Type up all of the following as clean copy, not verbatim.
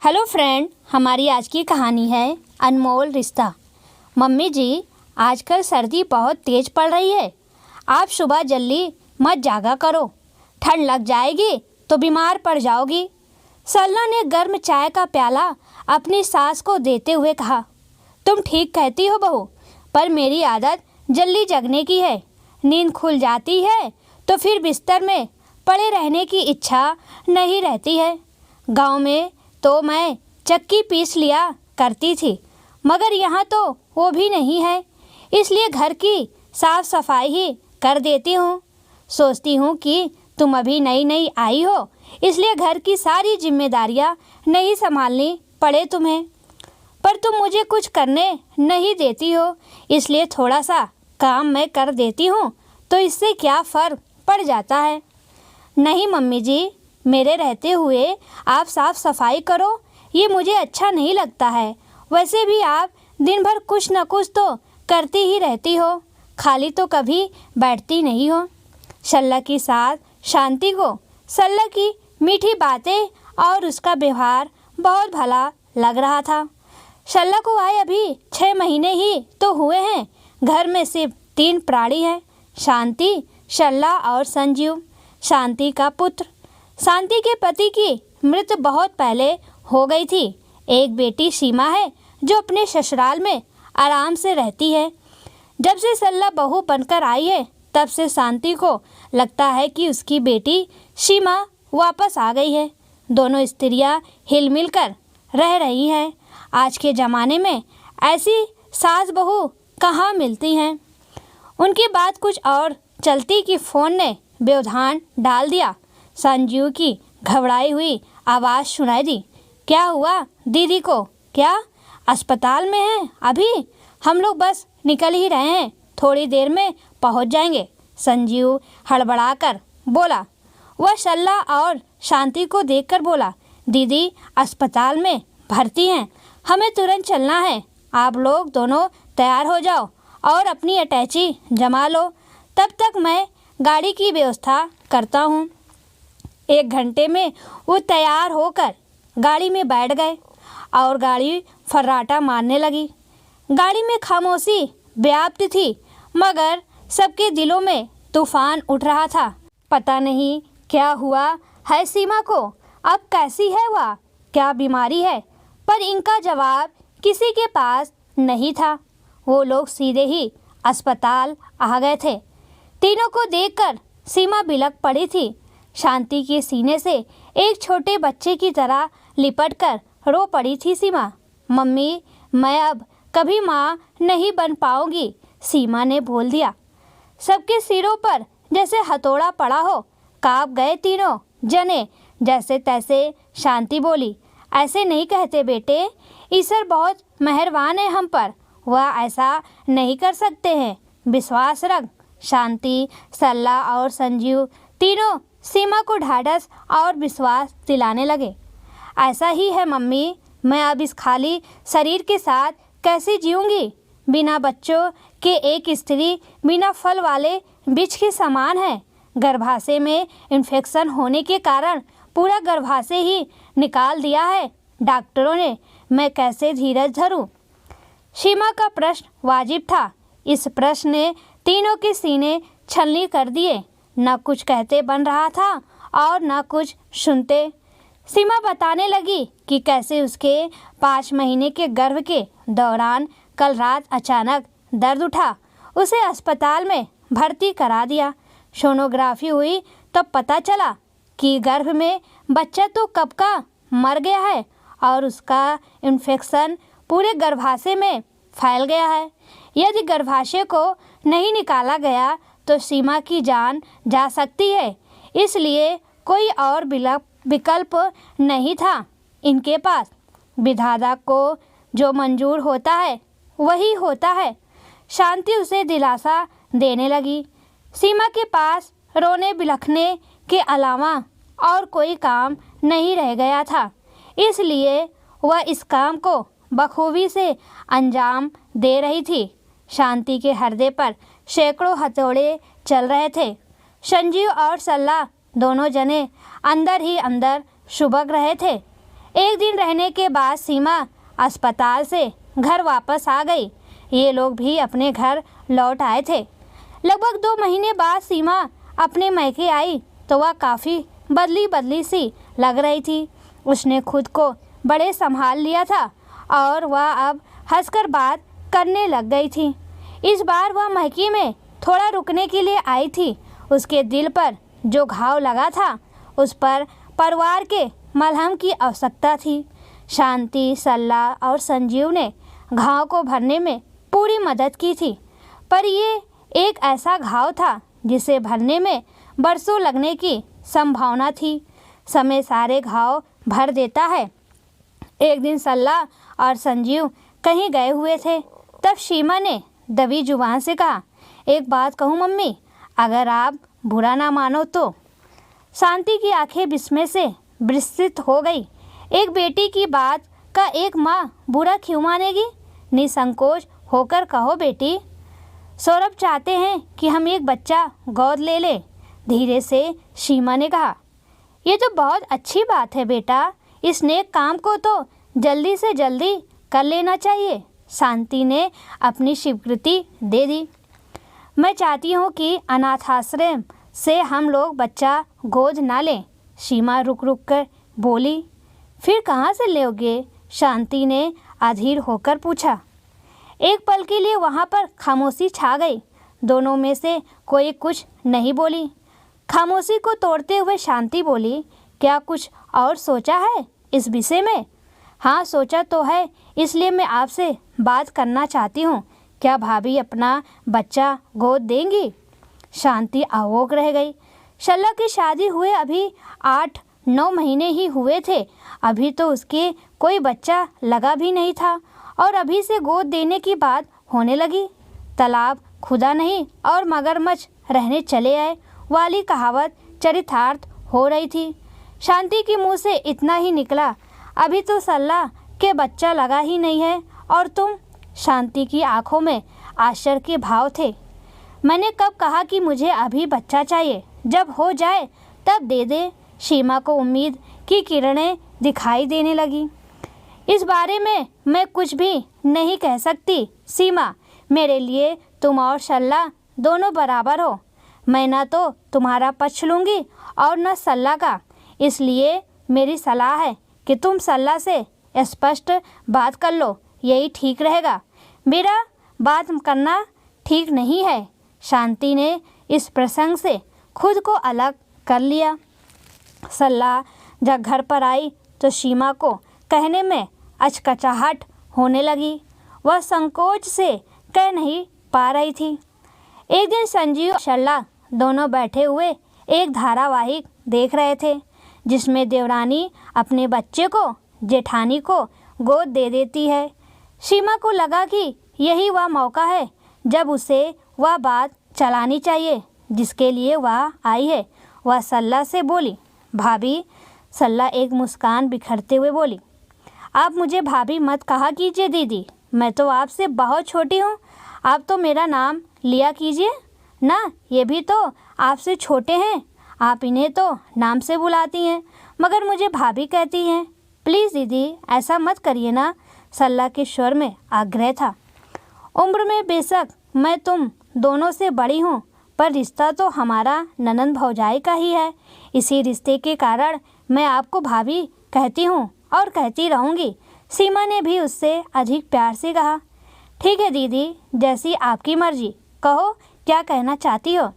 Hello friend, हमारी आज की कहानी है अनमोल रिश्ता। मम्मी जी, आजकल सर्दी बहुत तेज पड़ रही है। आप सुबह जल्दी मत जागा करो, ठंड लग जाएगी तो बीमार पड़ जाओगी। सरला ने गर्म चाय का प्याला अपनी सास को देते हुए कहा। तुम ठीक कहती हो बहू, पर मेरी आदत जल्दी जगने की है। नींद खुल जाती है तो फिर बिस्तर में पड़े रहने की इच्छा नहीं रहती है। गांव में तो मैं चक्की पीस लिया करती थी, मगर यहाँ तो वो भी नहीं है, इसलिए घर की साफ सफाई ही कर देती हूँ। सोचती हूँ कि तुम अभी नई नई आई हो, इसलिए घर की सारी जिम्मेदारियाँ नहीं संभालनी पड़े तुम्हें। पर तुम मुझे कुछ करने नहीं देती हो, इसलिए थोड़ा सा काम मैं कर देती हूँ, तो इससे क्या फ़र्क पड़ जाता है। नहीं मम्मी जी, मेरे रहते हुए आप साफ सफाई करो, ये मुझे अच्छा नहीं लगता है। वैसे भी आप दिन भर कुछ न कुछ तो करती ही रहती हो, खाली तो कभी बैठती नहीं हो। सरला की सास शांति को सरला की मीठी बातें और उसका व्यवहार बहुत भला लग रहा था। सरला को आए अभी 6 महीने ही तो हुए हैं। घर में सिर्फ 3 प्राणी हैं, शांति, सरला और संजीव। शांति का पुत्र। शांति के पति की मृत्यु बहुत पहले हो गई थी। एक बेटी सीमा है जो अपने ससुराल में आराम से रहती है। जब से सरला बहू बनकर आई है, तब से शांति को लगता है कि उसकी बेटी सीमा वापस आ गई है। दोनों स्त्रियां हिल मिल कर रह रही हैं। आज के ज़माने में ऐसी सास बहू कहाँ मिलती हैं। उनकी बात कुछ और चलती कि फ़ोन ने व्यवधान डाल दिया। संजीव की घबराई हुई आवाज़ सुनाई दी। क्या हुआ दीदी को? क्या अस्पताल में है अभी? हम लोग बस निकल ही रहे हैं, थोड़ी देर में पहुंच जाएंगे, संजीव हड़बड़ाकर बोला। वह सरला और शांति को देखकर बोला, दीदी अस्पताल में भर्ती हैं, हमें तुरंत चलना है। आप लोग दोनों तैयार हो जाओ और अपनी अटैची जमा लो, तब तक मैं गाड़ी की व्यवस्था करता हूँ। 1 घंटे में वो तैयार होकर गाड़ी में बैठ गए और गाड़ी फर्राटा मारने लगी। गाड़ी में खामोशी व्याप्त थी, मगर सबके दिलों में तूफान उठ रहा था। पता नहीं क्या हुआ है सीमा को, अब कैसी है वह, क्या बीमारी है, पर इनका जवाब किसी के पास नहीं था। वो लोग सीधे ही अस्पताल आ गए थे। तीनों को देखकर सीमा बिलख पड़ी थी। शांति के सीने से एक छोटे बच्चे की तरह लिपटकर रो पड़ी थी सीमा। मम्मी, मैं अब कभी माँ नहीं बन पाऊंगी, सीमा ने बोल दिया। सबके सिरों पर जैसे हथौड़ा पड़ा हो, कांप गए तीनों जने। जैसे तैसे शांति बोली, ऐसे नहीं कहते बेटे, ईश्वर बहुत मेहरबान है हम पर, वह ऐसा नहीं कर सकते हैं, विश्वास रख। शांति, सरला और संजीव तीनों सीमा को ढाढ़स और विश्वास दिलाने लगे। ऐसा ही है मम्मी, मैं अब इस खाली शरीर के साथ कैसे जीऊंगी। बिना बच्चों के एक स्त्री बिना फल वाले वृक्ष के समान है। गर्भाशय में इन्फेक्शन होने के कारण पूरा गर्भाशय ही निकाल दिया है डॉक्टरों ने। मैं कैसे धीरज धरूं? सीमा का प्रश्न वाजिब था। इस प्रश्न ने तीनों के सीने छलनी कर दिए। न कुछ कहते बन रहा था और न कुछ सुनते। सीमा बताने लगी कि कैसे उसके 5 महीने के गर्भ के दौरान कल रात अचानक दर्द उठा, उसे अस्पताल में भर्ती करा दिया। सोनोग्राफी हुई तब पता चला कि गर्भ में बच्चा तो कब का मर गया है और उसका इन्फेक्शन पूरे गर्भाशय में फैल गया है। यदि गर्भाशय को नहीं निकाला गया तो सीमा की जान जा सकती है, इसलिए कोई और विकल्प नहीं था इनके पास। विधाता को जो मंजूर होता है वही होता है। शांति उसे दिलासा देने लगी। सीमा के पास रोने बिलखने के अलावा और कोई काम नहीं रह गया था, इसलिए वह इस काम को बखूबी से अंजाम दे रही थी। शांति के हृदय पर सैकड़ों हथौड़े चल रहे थे। संजीव और सरला दोनों जने अंदर ही अंदर सुबक रहे थे। एक दिन रहने के बाद सीमा अस्पताल से घर वापस आ गई। ये लोग भी अपने घर लौट आए थे। लगभग 2 महीने बाद सीमा अपने मैके आई तो वह काफ़ी बदली बदली सी लग रही थी। उसने खुद को बड़े संभाल लिया था और वह अब हंसकर बात करने लग गई थी। इस बार वह मैके में थोड़ा रुकने के लिए आई थी। उसके दिल पर जो घाव लगा था उस पर परिवार के मलहम की आवश्यकता थी। शांति, सल्ला और संजीव ने घाव को भरने में पूरी मदद की थी, पर ये एक ऐसा घाव था जिसे भरने में बरसों लगने की संभावना थी। समय सारे घाव भर देता है। एक दिन सल्ला और संजीव कहीं गए हुए थे, तब सीमा ने दबी जुबान से कहा, एक बात कहूँ मम्मी, अगर आप बुरा ना मानो तो। शांति की आंखें विस्मय से विस्तृत हो गई। एक बेटी की बात का एक माँ बुरा क्यों मानेगी? निसंकोच होकर कहो बेटी। सौरभ चाहते हैं कि हम एक बच्चा गोद ले लें, धीरे से सीमा ने कहा। ये तो बहुत अच्छी बात है बेटा, इस नेक काम को तो जल्दी से जल्दी कर लेना चाहिए। शांति ने अपनी स्वीकृति दे दी। मैं चाहती हूँ कि अनाथाश्रम से हम लोग बच्चा गोद ना लें, सीमा रुक रुक कर बोली। फिर कहाँ से लोगे? शांति ने अधीर होकर पूछा। एक पल के लिए वहाँ पर खामोशी छा गई। दोनों में से कोई कुछ नहीं बोली। खामोशी को तोड़ते हुए शांति बोली, क्या कुछ और सोचा है इस विषय में? हाँ, सोचा तो है, इसलिए मैं आपसे बात करना चाहती हूँ। क्या भाभी अपना बच्चा गोद देंगी? शांति अवाक रह गई। शल्ला की शादी हुए अभी 8-9 महीने ही हुए थे। अभी तो उसके कोई बच्चा लगा भी नहीं था और अभी से गोद देने की बात होने लगी। तालाब खुदा नहीं और मगरमच्छ रहने चले आए वाली कहावत चरितार्थ हो रही थी। शांति के मुंह से इतना ही निकला, अभी तो सल्ला के बच्चा लगा ही नहीं है और तुम? शांति की आंखों में आश्चर्य के भाव थे। मैंने कब कहा कि मुझे अभी बच्चा चाहिए? जब हो जाए तब दे दे। सीमा को उम्मीद की किरणें दिखाई देने लगी। इस बारे में मैं कुछ भी नहीं कह सकती सीमा, मेरे लिए तुम और सल्ला दोनों बराबर हो। मैं ना तो तुम्हारा पक्ष लूँगी और न सल्ला का, इसलिए मेरी सलाह है कि तुम सल्ला से स्पष्ट बात कर लो, यही ठीक रहेगा। मेरा बात करना ठीक नहीं है। शांति ने इस प्रसंग से खुद को अलग कर लिया। सल्ला जब घर पर आई तो सीमा को कहने में अचकचाहट होने लगी। वह संकोच से कह नहीं पा रही थी। एक दिन संजीव और सल्ला दोनों बैठे हुए एक धारावाहिक देख रहे थे जिसमें देवरानी अपने बच्चे को जेठानी को गोद दे देती है। सीमा को लगा कि यही वह मौका है जब उसे वह बात चलानी चाहिए जिसके लिए वह आई है। वह सल्ला से बोली, भाभी। सल्ला एक मुस्कान बिखरते हुए बोली, आप मुझे भाभी मत कहा कीजिए दीदी, मैं तो आपसे बहुत छोटी हूँ। आप तो मेरा नाम लिया कीजिए ना, ये भी तो आपसे छोटे हैं। आप इन्हें तो नाम से बुलाती हैं मगर मुझे भाभी कहती हैं। प्लीज़ दीदी ऐसा मत करिए ना। सल्ला के स्वर में आग्रह था। उम्र में बेशक मैं तुम दोनों से बड़ी हूँ, पर रिश्ता तो हमारा ननंद भौजाई का ही है। इसी रिश्ते के कारण मैं आपको भाभी कहती हूँ और कहती रहूँगी। सीमा ने भी उससे अधिक प्यार से कहा। ठीक है दीदी, जैसी आपकी मर्जी, कहो क्या कहना चाहती हो।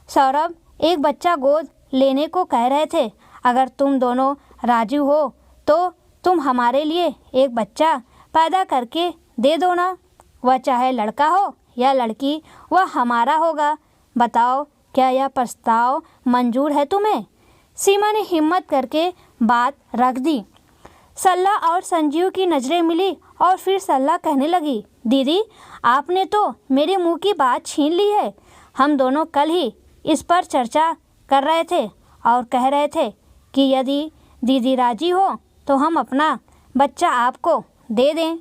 सौरभ एक बच्चा गोद लेने को कह रहे थे। अगर तुम दोनों राजी हो तो तुम हमारे लिए एक बच्चा पैदा करके दे दो ना। वह चाहे लड़का हो या लड़की, वह हमारा होगा। बताओ क्या यह प्रस्ताव मंजूर है तुम्हें? सीमा ने हिम्मत करके बात रख दी। सल्ला और संजीव की नज़रें मिली और फिर सल्ला कहने लगी, दीदी आपने तो मेरे मुंह की बात छीन ली है। हम दोनों कल ही इस पर चर्चा कर रहे थे और कह रहे थे कि यदि दीदी राजी हो तो हम अपना बच्चा आपको दे दें।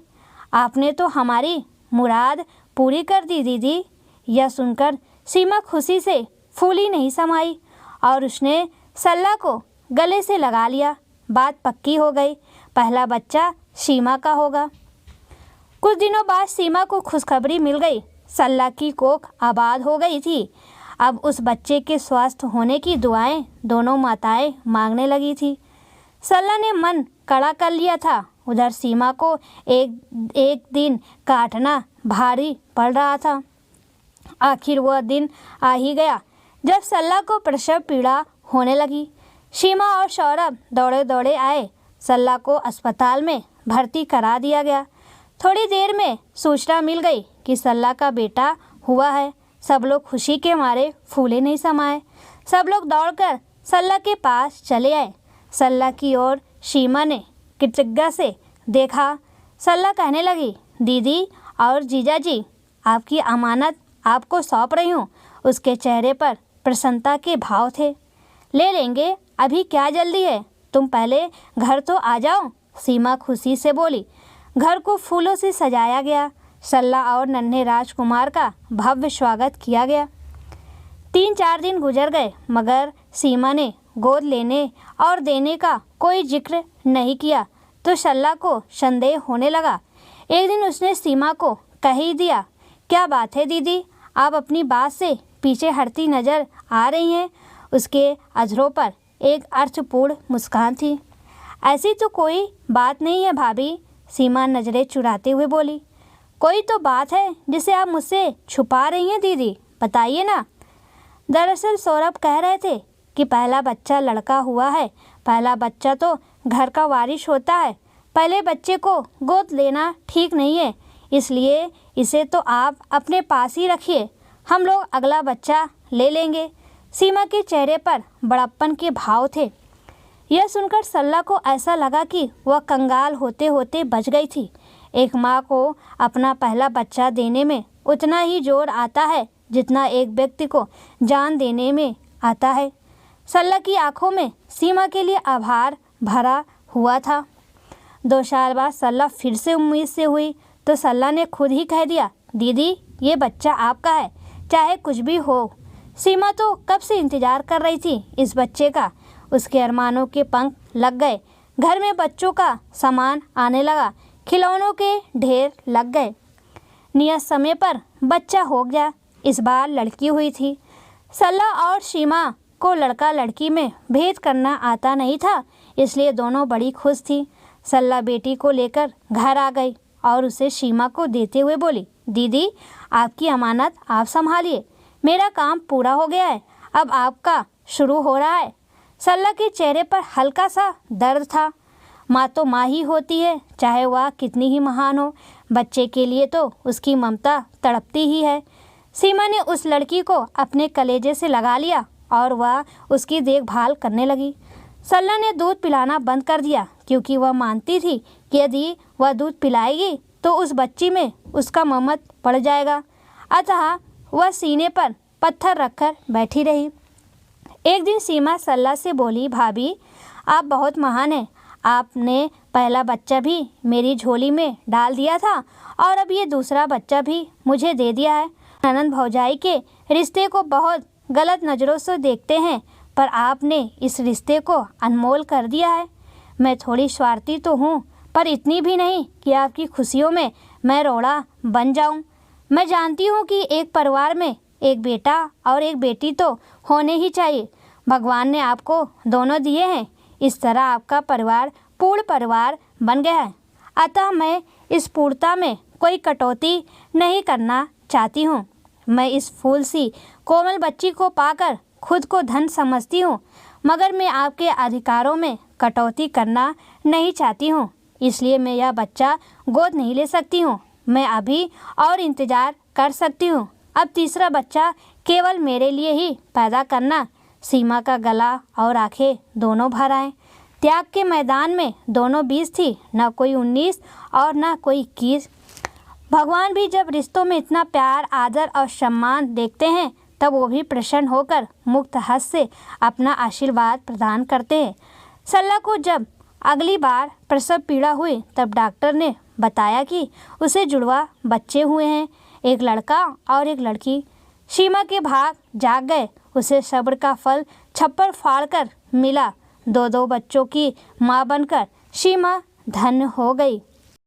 आपने तो हमारी मुराद पूरी कर दी दीदी। यह सुनकर सीमा खुशी से फूली नहीं समाई और उसने सल्ला को गले से लगा लिया। बात पक्की हो गई। पहला बच्चा सीमा का होगा। कुछ दिनों बाद सीमा को खुशखबरी मिल गई। सल्ला की कोख आबाद हो गई थी। अब उस बच्चे के स्वस्थ होने की दुआएं दोनों माताएं मांगने लगी थी। सल्ला ने मन कड़ा कर लिया था। उधर सीमा को एक दिन काटना भारी पड़ रहा था। आखिर वह दिन आ ही गया जब सल्ला को प्रसव पीड़ा होने लगी। सीमा और सौरभ दौड़े दौड़े आए। सल्ला को अस्पताल में भर्ती करा दिया गया। थोड़ी देर में सूचना मिल गई कि सल्ला का बेटा हुआ है। सब लोग खुशी के मारे फूले नहीं समाये। सब लोग दौड़कर सल्ला के पास चले आए। सल्ला की ओर सीमा ने कृतज्ञता से देखा। सल्ला कहने लगी, दीदी और जीजा जी, आपकी अमानत आपको सौंप रही हूँ। उसके चेहरे पर प्रसन्नता के भाव थे। ले लेंगे, अभी क्या जल्दी है, तुम पहले घर तो आ जाओ, सीमा खुशी से बोली। घर को फूलों से सजाया गया। सल्ला और नन्हे राजकुमार का भव्य स्वागत किया गया। 3-4 दिन गुजर गए मगर सीमा ने गोद लेने और देने का कोई जिक्र नहीं किया तो सल्ला को संदेह होने लगा। एक दिन उसने सीमा को कह ही दिया, क्या बात है दीदी, आप अपनी बात से पीछे हटती नजर आ रही हैं। उसके अधरों पर एक अर्थपूर्ण मुस्कान थी। ऐसी तो कोई बात नहीं है भाभी, सीमा नजरें चुराते हुए बोली। कोई तो बात है जिसे आप मुझसे छुपा रही हैं दीदी, बताइए ना। दरअसल सौरभ कह रहे थे कि पहला बच्चा लड़का हुआ है। पहला बच्चा तो घर का वारिस होता है। पहले बच्चे को गोद लेना ठीक नहीं है, इसलिए इसे तो आप अपने पास ही रखिए, हम लोग अगला बच्चा ले लेंगे। सीमा के चेहरे पर बड़प्पन के भाव थे। यह सुनकर सल्ला को ऐसा लगा कि वह कंगाल होते होते बच गई थी। एक माँ को अपना पहला बच्चा देने में उतना ही जोर आता है जितना एक व्यक्ति को जान देने में आता है। सल्ला की आंखों में सीमा के लिए आभार भरा हुआ था। 2 साल बाद सल्ला फिर से उम्मीद से हुई तो सल्ला ने खुद ही कह दिया, दीदी ये बच्चा आपका है, चाहे कुछ भी हो। सीमा तो कब से इंतजार कर रही थी इस बच्चे का। उसके अरमानों के पंख लग गए। घर में बच्चों का सामान आने लगा। खिलौनों के ढेर लग गए। नियत समय पर बच्चा हो गया। इस बार लड़की हुई थी। सल्ला और सीमा को लड़का लड़की में भेद करना आता नहीं था, इसलिए दोनों बड़ी खुश थी। सल्ला बेटी को लेकर घर आ गई और उसे सीमा को देते हुए बोली, दीदी आपकी अमानत आप संभालिए, मेरा काम पूरा हो गया है, अब आपका शुरू हो रहा है। सल्ला के चेहरे पर हल्का सा दर्द था। माँ तो माँ ही होती है, चाहे वह कितनी ही महान हो। बच्चे के लिए तो उसकी ममता तड़पती ही है। सीमा ने उस लड़की को अपने कलेजे से लगा लिया और वह उसकी देखभाल करने लगी। सल्ला ने दूध पिलाना बंद कर दिया क्योंकि वह मानती थी कि यदि वह दूध पिलाएगी तो उस बच्ची में उसका ममत पड़ जाएगा। अतः वह सीने पर पत्थर रखकर बैठी रही। एक दिन सीमा सल्ला से बोली, भाभी आप बहुत महान हैं, आपने पहला बच्चा भी मेरी झोली में डाल दिया था और अब ये दूसरा बच्चा भी मुझे दे दिया है। ननंद भौजाई के रिश्ते को बहुत गलत नज़रों से देखते हैं, पर आपने इस रिश्ते को अनमोल कर दिया है। मैं थोड़ी स्वार्थी तो हूँ, पर इतनी भी नहीं कि आपकी खुशियों में मैं रोड़ा बन जाऊँ। मैं जानती हूँ कि एक परिवार में एक बेटा और एक बेटी तो होने ही चाहिए। भगवान ने आपको दोनों दिए हैं, इस तरह आपका परिवार पूर्ण परिवार बन गया है। अतः मैं इस पूर्णता में कोई कटौती नहीं करना चाहती हूँ। मैं इस फूल सी कोमल बच्ची को पाकर खुद को धन समझती हूँ, मगर मैं आपके अधिकारों में कटौती करना नहीं चाहती हूँ, इसलिए मैं यह बच्चा गोद नहीं ले सकती हूँ। मैं अभी और इंतज़ार कर सकती हूँ। अब तीसरा बच्चा केवल मेरे लिए ही पैदा करना। सीमा का गला और आंखें दोनों भर आए। त्याग के मैदान में दोनों 20 थी, न कोई 19 और न कोई 21। भगवान भी जब रिश्तों में इतना प्यार, आदर और सम्मान देखते हैं तब वो भी प्रसन्न होकर मुक्त हस्त से अपना आशीर्वाद प्रदान करते हैं। सल्ला को जब अगली बार प्रसव पीड़ा हुई तब डॉक्टर ने बताया कि उसे जुड़वा बच्चे हुए हैं, एक लड़का और एक लड़की। सीमा के भाग जाग गए। उसे सब्र का फल छप्पर फाड़ कर मिला। 2-2 बच्चों की माँ बनकर सीमा धन्य हो गई।